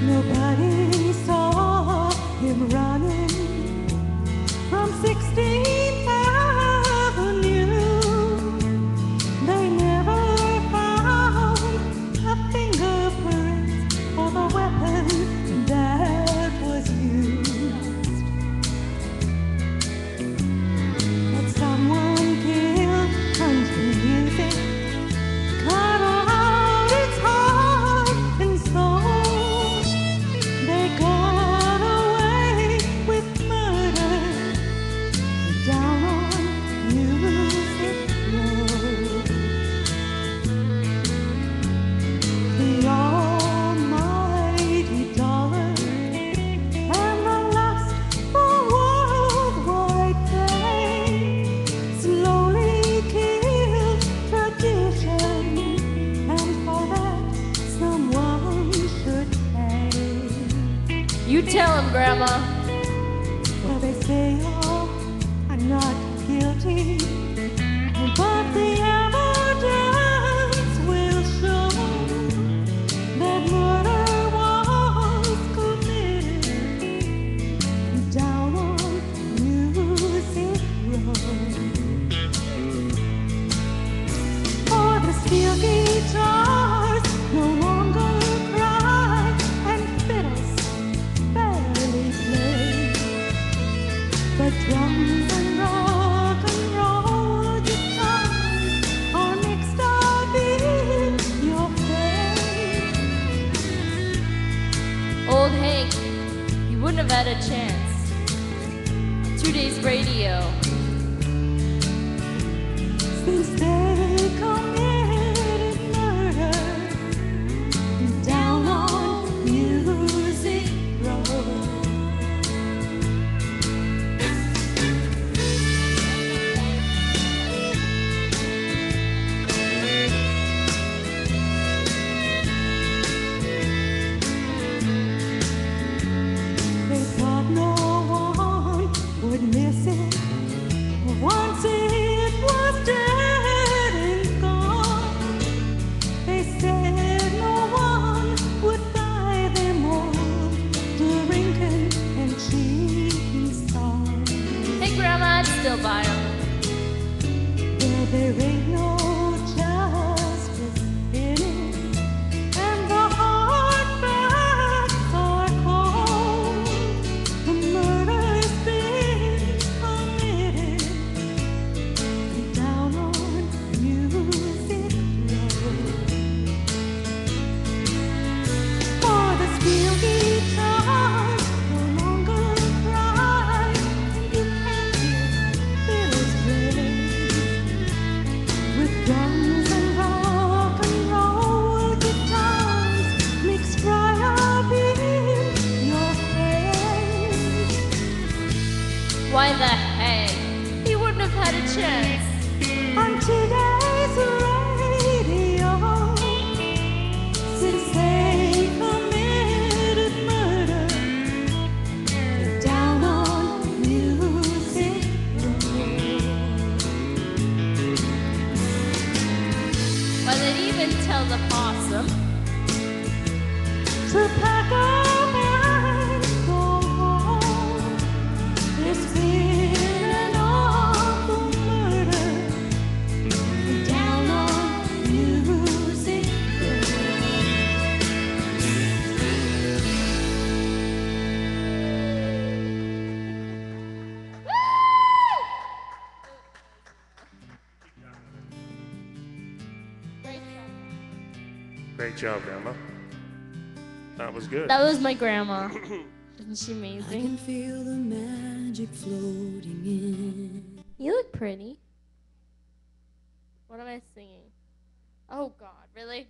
Nobody saw him running from 16th Avenue. They never found a fingerprint or the weapon that was used. But someone killed country music, cut out its heart and soul. They got away with murder down on Music Road. The almighty dollar and the lust for worldwide fame slowly killed tradition, and for that someone should pay. You tell him, Grandma. Well, they say, oh, I'm not guilty, but the evidence will show that murder was committed down on Music Road. For the steel guitars no longer cry and fiddles barely play, but drums and rock and roll guitars are mixed up in your face. Old Hank, he wouldn't have had a chance. 2 days radio. Since they committed murder down on Music Road. They thought no one would miss it once it was dead and gone. They said no one would buy them all drinking and cheating songs. Hey, Grandma, I'd still buy him. Well, there ain't no justice in it, and the hard facts are cold. The murder's been committed down on Music Road. For the steel guitars no longer cry, and you can't hear fiddles play. With drums and rock and roll guitars mixed right up in your face. Why the heck? He wouldn't have had a chance. On today's radio, since they committed murder down on Music Road. Why, they'd even tell the possum. To pack up and go home. There's been an awful murder down on Music Road. Great job, Grandma. That was good. That was my grandma. Isn't she I amazing? can feel the magic floating in. You look pretty. What am I singing? Oh, God, really?